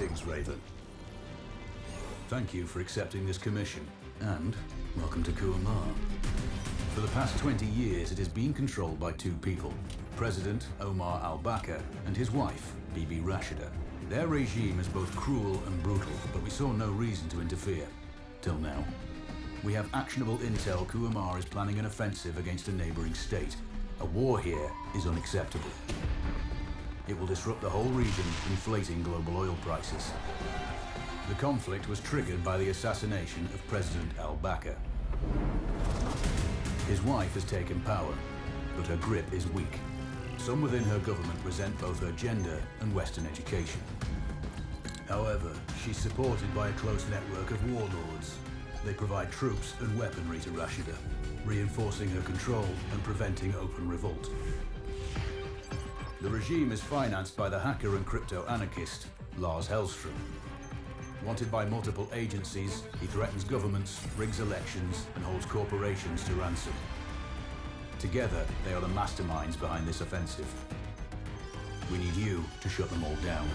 Greetings, Raven. Thank you for accepting this commission, and welcome to Kuamar. For the past 20 years, it has been controlled by two people, President Omar al-Bakr and his wife, Bibi Rashida. Their regime is both cruel and brutal, but we saw no reason to interfere. Till now. We have actionable intel Kuamar is planning an offensive against a neighboring state. A war here is unacceptable. It will disrupt the whole region, inflating global oil prices. The conflict was triggered by the assassination of President al-Bakr. His wife has taken power, but her grip is weak. Some within her government resent both her gender and Western education. However, she's supported by a close network of warlords. They provide troops and weaponry to Rashida, reinforcing her control and preventing open revolt. The regime is financed by the hacker and crypto-anarchist, Lars Hellstrom. Wanted by multiple agencies, he threatens governments, rigs elections, and holds corporations to ransom. Together, they are the masterminds behind this offensive. We need you to shut them all down.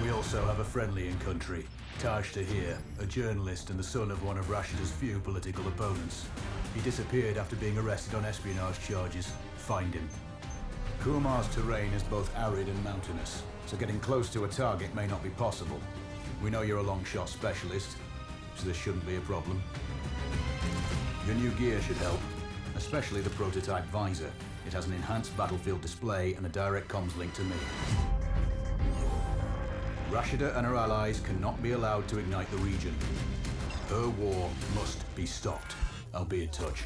We also have a friendly in country, Taj Tahir, a journalist and the son of one of Rashida's few political opponents. He disappeared after being arrested on espionage charges. Find him. Kuamar's terrain is both arid and mountainous, so getting close to a target may not be possible. We know you're a long-shot specialist, so this shouldn't be a problem. Your new gear should help, especially the prototype visor. It has an enhanced battlefield display and a direct comms link to me. Rashida and her allies cannot be allowed to ignite the region. Her war must be stopped. I'll be in touch.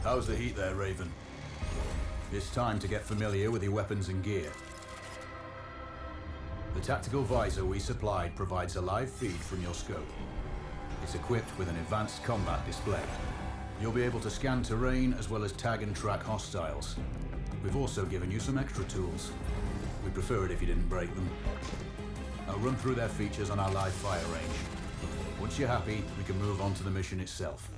How's the heat there, Raven? It's time to get familiar with your weapons and gear. The tactical visor we supplied provides a live feed from your scope. It's equipped with an advanced combat display. You'll be able to scan terrain as well as tag and track hostiles. We've also given you some extra tools. We'd prefer it if you didn't break them. I'll run through their features on our live fire range. Once you're happy, we can move on to the mission itself.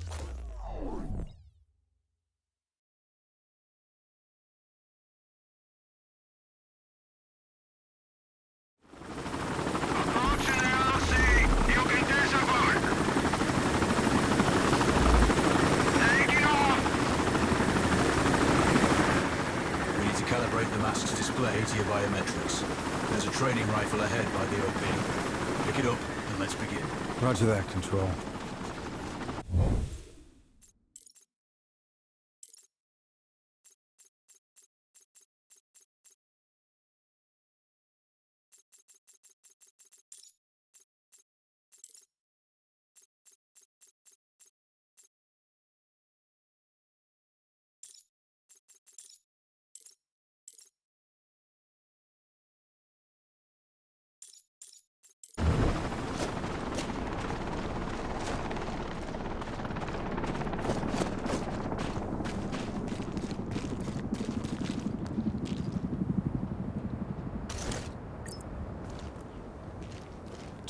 Calibrate the mask's display to your biometrics. There's a training rifle ahead by the OP. Pick it up and let's begin. Roger that, Control.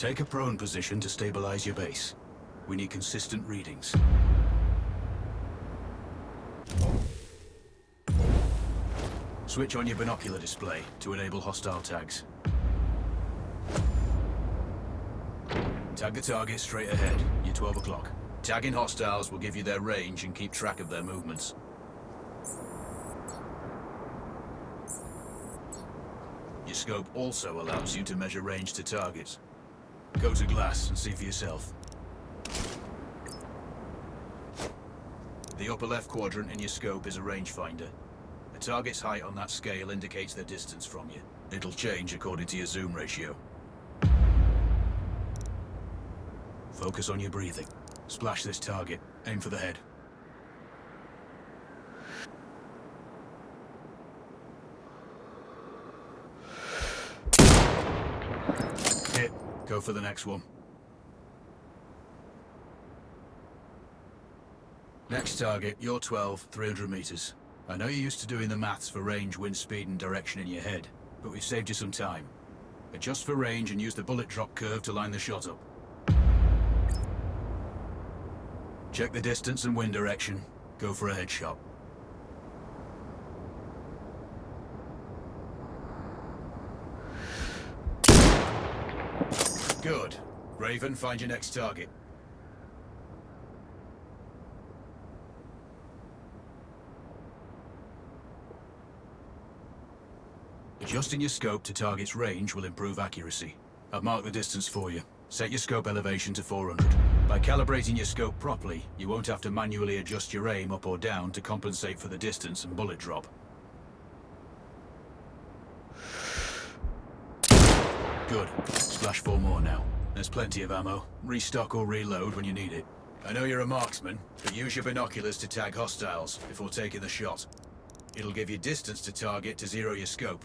Take a prone position to stabilize your base. We need consistent readings. Switch on your binocular display to enable hostile tags. Tag the target straight ahead. You're 12 o'clock. Tagging hostiles will give you their range and keep track of their movements. Your scope also allows you to measure range to targets. Go to glass and see for yourself. The upper left quadrant in your scope is a rangefinder. A target's height on that scale indicates their distance from you. It'll change according to your zoom ratio. Focus on your breathing. Splash this target. Aim for the head. Hit. Go for the next one. Next target, you're 12, 300 meters. I know you're used to doing the maths for range, wind speed, and direction in your head, but we've saved you some time. Adjust for range and use the bullet drop curve to line the shot up. Check the distance and wind direction. Go for a headshot. Good. Raven, find your next target. Adjusting your scope to target's range will improve accuracy. I've marked the distance for you. Set your scope elevation to 400. By calibrating your scope properly, you won't have to manually adjust your aim up or down to compensate for the distance and bullet drop. Good. Splash 4 more now. There's plenty of ammo. Restock or reload when you need it. I know you're a marksman, but use your binoculars to tag hostiles before taking the shot. It'll give you distance to target to zero your scope.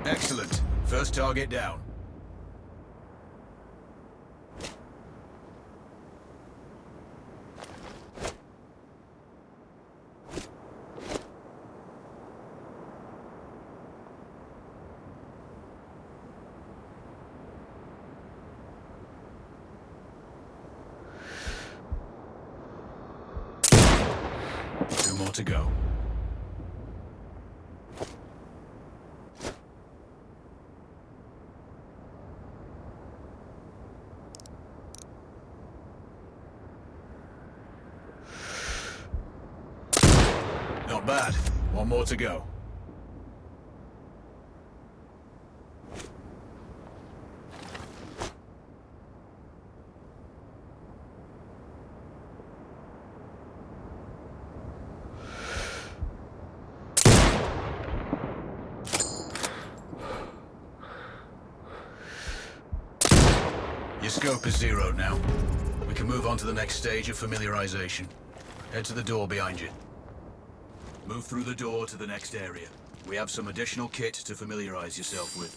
Excellent. First target down. Two more to go. Not bad. One more to go. Your scope is zeroed now. We can move on to the next stage of familiarization. Head to the door behind you. Move through the door to the next area. We have some additional kit to familiarize yourself with.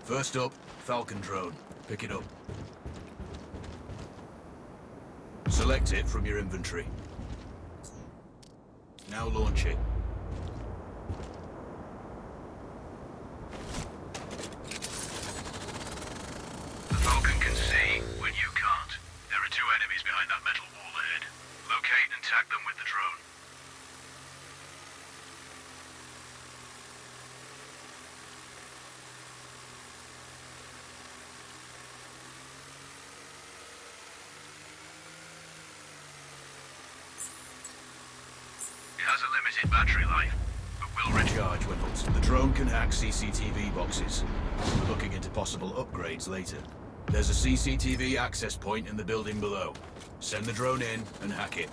First up, Falcon drone. Pick it up. Select it from your inventory. Now launch it. The Falcon can see when you can't. There are 2 enemies behind that metal wall ahead. Locate and tag them with the drone. It has a limited battery life, but will recharge when hooked. The drone can hack CCTV boxes. We're looking into possible upgrades later. There's a CCTV access point in the building below. Send the drone in and hack it.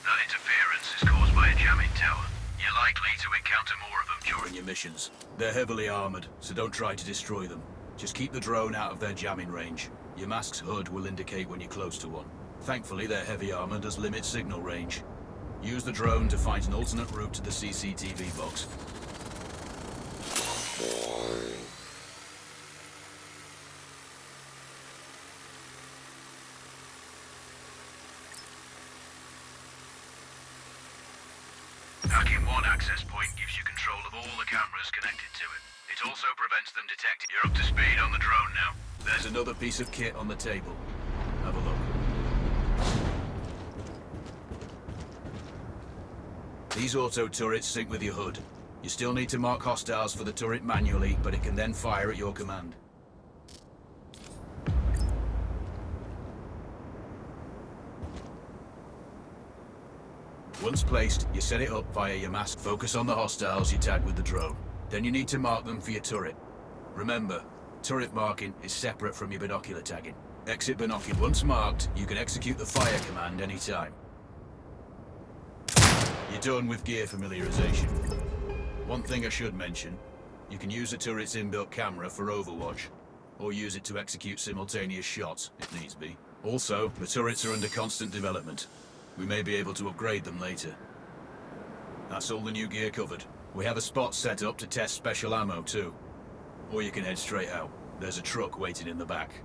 That interference is caused by a jamming tower. You're likely to encounter more of them During your missions. They're heavily armored, so don't try to destroy them. Just keep the drone out of their jamming range. Your mask's hood will indicate when you're close to one. Thankfully, their heavy armor does limit signal range. Use the drone to find an alternate route to the CCTV box. Hacking one access point gives you control of all the cameras connected to it. It also prevents them detecting. You're up to speed on the drone now. There's another piece of kit on the table. Have a look. These auto turrets sync with your hood. You still need to mark hostiles for the turret manually, but it can then fire at your command. Once placed, you set it up via your mask. Focus on the hostiles you tag with the drone. Then you need to mark them for your turret. Remember, turret marking is separate from your binocular tagging. Exit binocular. Once marked, you can execute the fire command anytime. You're done with gear familiarization. One thing I should mention, you can use the turret's inbuilt camera for overwatch, or use it to execute simultaneous shots, if needs be. Also, the turrets are under constant development. We may be able to upgrade them later. That's all the new gear covered. We have a spot set up to test special ammo too. Or you can head straight out. There's a truck waiting in the back.